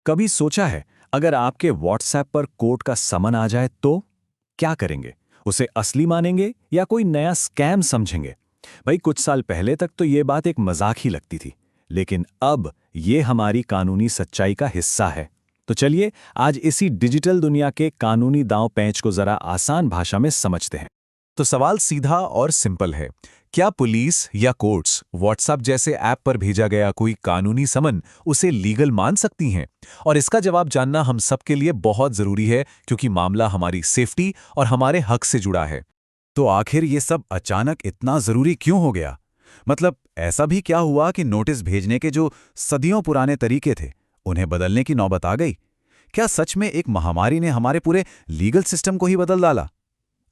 कभी सोचा है, अगर आपके व्हाट्सएप पर कोर्ट का समन आ जाए तो क्या करेंगे? उसे असली मानेंगे या कोई नया स्कैम समझेंगे? भाई, कुछ साल पहले तक तो ये बात एक मजाक ही लगती थी, लेकिन अब ये हमारी कानूनी सच्चाई का हिस्सा है। तो चलिए, आज इसी डिजिटल दुनिया के कानूनी दांव पैंच को जरा आसान भाषा में समझते हैं। तो सवाल सीधा और सिंपल है। क्या पुलिस या कोर्ट्स व्हाट्सएप जैसे ऐप पर भेजा गया कोई कानूनी समन उसे लीगल मान सकती हैं? और इसका जवाब जानना हम सबके लिए बहुत जरूरी है, क्योंकि मामला हमारी सेफ्टी और हमारे हक से जुड़ा है। तो आखिर ये सब अचानक इतना जरूरी क्यों हो गया? मतलब ऐसा भी क्या हुआ कि नोटिस भेजने के जो सदियों पुराने तरीके थे, उन्हें बदलने की नौबत आ गई? क्या सच में एक महामारी ने हमारे पूरे लीगल सिस्टम को ही बदल डाला?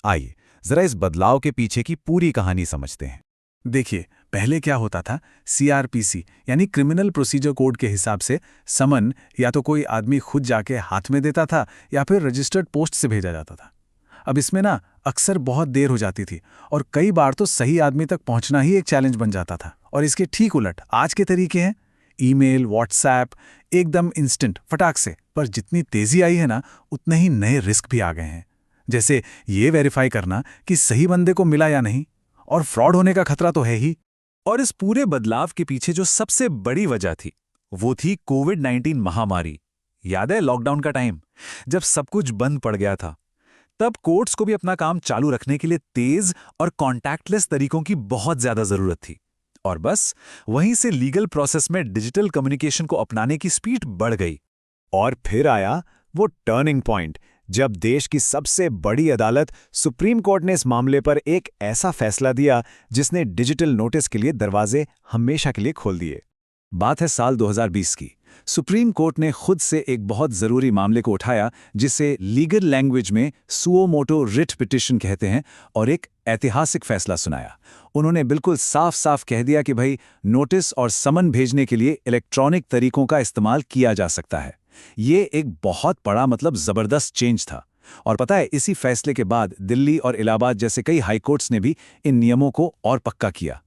आइए जरा इस बदलाव के पीछे की पूरी कहानी समझते हैं। देखिए, पहले क्या होता था, सीआरपीसी यानी क्रिमिनल प्रोसीजर कोड के हिसाब से समन या तो कोई आदमी खुद जाके हाथ में देता था या फिर रजिस्टर्ड पोस्ट से भेजा जाता था। अब इसमें ना अक्सर बहुत देर हो जाती थी और कई बार तो सही आदमी तक पहुंचना ही एक चैलेंज बन जाता था। और इसके ठीक उलट आज के तरीके हैं, ईमेल, व्हाट्सएप, एकदम इंस्टेंट, फटाक से। पर जितनी तेजी आई है ना, उतने ही नए रिस्क भी आ गए हैं। जैसे ये वेरीफाई करना कि सही बंदे को मिला या नहीं, और फ्रॉड होने का खतरा तो है ही। और इस पूरे बदलाव के पीछे जो सबसे बड़ी वजह थी, वो थी कोविड-19 महामारी। याद है लॉकडाउन का टाइम, जब सब कुछ बंद पड़ गया था? तब कोर्ट्स को भी अपना काम चालू रखने के लिए तेज और कॉन्टैक्टलेस तरीकों की बहुत ज्यादा जरूरत थी। और बस वहीं से लीगल प्रोसेस में डिजिटल कम्युनिकेशन को अपनाने की स्पीड बढ़ गई। और फिर आया वो टर्निंग पॉइंट, जब देश की सबसे बड़ी अदालत सुप्रीम कोर्ट ने इस मामले पर एक ऐसा फैसला दिया जिसने डिजिटल नोटिस के लिए दरवाजे हमेशा के लिए खोल दिए। बात है साल 2020 की। सुप्रीम कोर्ट ने खुद से एक बहुत जरूरी मामले को उठाया, जिसे लीगल लैंग्वेज में सुओ मोटो रिट पिटिशन कहते हैं, और एक ऐतिहासिक फैसला सुनाया। उन्होंने बिल्कुल साफ साफ कह दिया कि भाई, नोटिस और समन भेजने के लिए इलेक्ट्रॉनिक तरीकों का इस्तेमाल किया जा सकता है। ये एक बहुत बड़ा, मतलब जबरदस्त चेंज था। और पता है, इसी फैसले के बाद दिल्ली और इलाहाबाद जैसे कई हाई कोर्ट्स ने भी इन नियमों को और पक्का किया।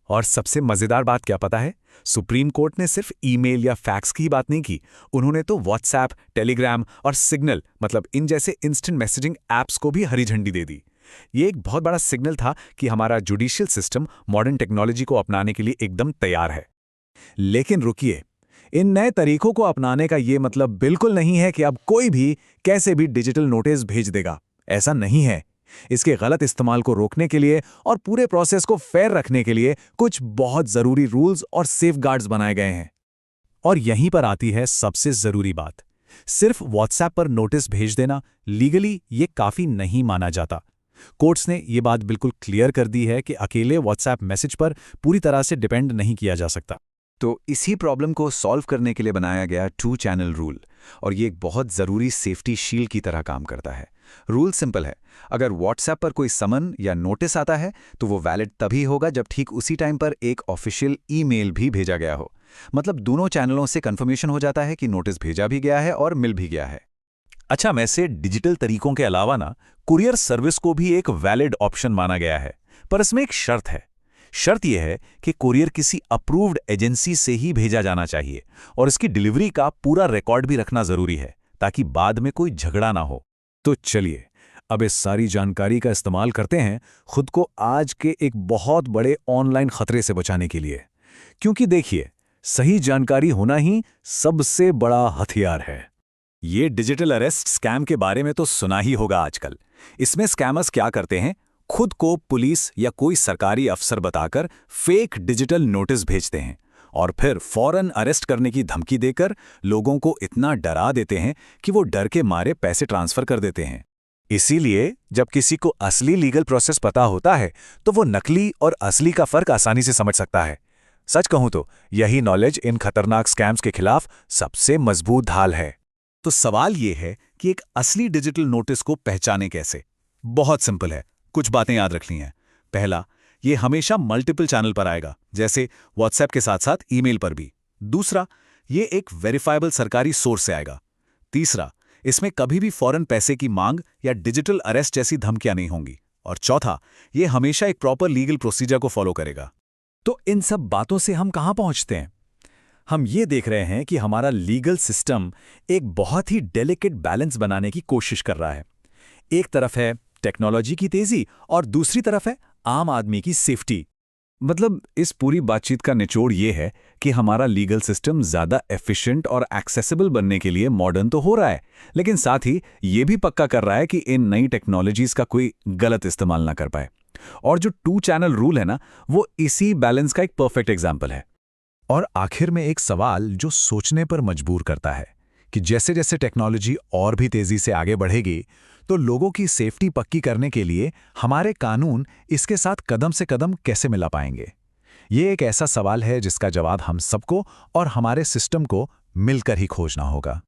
और सबसे मजेदार बात क्या पता है? सुप्रीम कोर्ट ने सिर्फ ईमेल या फैक्स की बात नहीं की, उन्होंने तो व्हाट्सएप, टेलीग्राम और सिग्नल, मतलब इन जैसे इंस्टेंट मैसेजिंग ऐप्स को भी हरी झंडी दे दी। ये एक बहुत बड़ा सिग्नल था कि हमारा जुडिशियल सिस्टम मॉडर्न टेक्नोलॉजी को अपनाने के लिए एकदम तैयार है। लेकिन रुकिए, इन नए तरीकों को अपनाने का ये मतलब बिल्कुल नहीं है कि अब कोई भी कैसे भी डिजिटल नोटिस भेज देगा। ऐसा नहीं है। इसके गलत इस्तेमाल को रोकने के लिए और पूरे प्रोसेस को फेयर रखने के लिए कुछ बहुत जरूरी रूल्स और सेफगार्ड्स बनाए गए हैं। और यहीं पर आती है सबसे जरूरी बात। सिर्फ व्हाट्सएप पर नोटिस भेज देना लीगली ये काफी नहीं माना जाता। कोर्ट्स ने ये बात बिल्कुल क्लियर कर दी है कि अकेले व्हाट्सएप मैसेज पर पूरी तरह से डिपेंड नहीं किया जा सकता। तो इसी प्रॉब्लम को सॉल्व करने के लिए बनाया गया 2 चैनल रूल, और ये एक बहुत ज़रूरी सेफ्टी शील्ड की तरह काम करता है। रूल सिंपल है, अगर व्हाट्सएप पर कोई समन या नोटिस आता है तो वो वैलिड तभी होगा जब ठीक उसी टाइम पर एक ऑफिशियल ईमेल भी भेजा गया हो। मतलब दोनों चैनलों से कंफर्मेशन हो जाता है कि नोटिस भेजा भी गया है और मिल भी गया है। अच्छा, वैसे डिजिटल तरीकों के अलावा ना कुरियर सर्विस को भी एक वैलिड ऑप्शन माना गया है, पर इसमें एक शर्त है। शर्त यह है कि कुरियर किसी अप्रूव्ड एजेंसी से ही भेजा जाना चाहिए, और इसकी डिलीवरी का पूरा रिकॉर्ड भी रखना जरूरी है, ताकि बाद में कोई झगड़ा ना हो। तो चलिए, अब इस सारी जानकारी का इस्तेमाल करते हैं खुद को आज के एक बहुत बड़े ऑनलाइन खतरे से बचाने के लिए। क्योंकि देखिए, सही जानकारी होना ही सबसे बड़ा हथियार है। ये डिजिटल अरेस्ट स्कैम के बारे में तो सुना ही होगा आजकल। इसमें स्कैमर्स क्या करते हैं, खुद को पुलिस या कोई सरकारी अफसर बताकर फेक डिजिटल नोटिस भेजते हैं और फिर फौरन अरेस्ट करने की धमकी देकर लोगों को इतना डरा देते हैं कि वो डर के मारे पैसे ट्रांसफर कर देते हैं। इसीलिए जब किसी को असली लीगल प्रोसेस पता होता है तो वो नकली और असली का फर्क आसानी से समझ सकता है। सच कहूं तो यही नॉलेज इन खतरनाक स्कैम्स के खिलाफ सबसे मजबूत ढाल है। तो सवाल ये है कि एक असली डिजिटल नोटिस को पहचाने कैसे? बहुत सिंपल है, कुछ बातें याद रखनी हैं। पहला, ये हमेशा मल्टीपल चैनल पर आएगा, जैसे व्हाट्सएप के साथ साथ ईमेल पर भी। दूसरा, ये एक वेरीफाइबल सरकारी सोर्स से आएगा। तीसरा, इसमें कभी भी फौरन पैसे की मांग या डिजिटल अरेस्ट जैसी धमकियां नहीं होंगी। और चौथा, ये हमेशा एक प्रॉपर लीगल प्रोसीजर को फॉलो करेगा। तो इन सब बातों से हम कहां पहुंचते हैं? हम ये देख रहे हैं कि हमारा लीगल सिस्टम एक बहुत ही डेलिकेट बैलेंस बनाने की कोशिश कर रहा है। एक तरफ है टेक्नोलॉजी की तेजी और दूसरी तरफ है आम आदमी की सेफ्टी। मतलब इस पूरी बातचीत का निचोड़ ये है कि हमारा लीगल सिस्टम ज़्यादा एफिशिएंट और एक्सेसिबल बनने के लिए मॉडर्न तो हो रहा है, लेकिन साथ ही ये भी पक्का कर रहा है कि इन नई टेक्नोलॉजीज़ का कोई गलत इस्तेमाल ना कर पाए। और जो 2 चैनल रूल है ना, वो इसी बैलेंस का एक परफेक्ट एग्जाम्पल है। और आखिर में एक सवाल जो सोचने पर मजबूर करता है कि जैसे जैसे टेक्नोलॉजी और भी तेजी से आगे बढ़ेगी, तो लोगों की सेफ्टी पक्की करने के लिए हमारे कानून इसके साथ कदम से कदम कैसे मिला पाएंगे? ये एक ऐसा सवाल है जिसका जवाब हम सबको और हमारे सिस्टम को मिलकर ही खोजना होगा।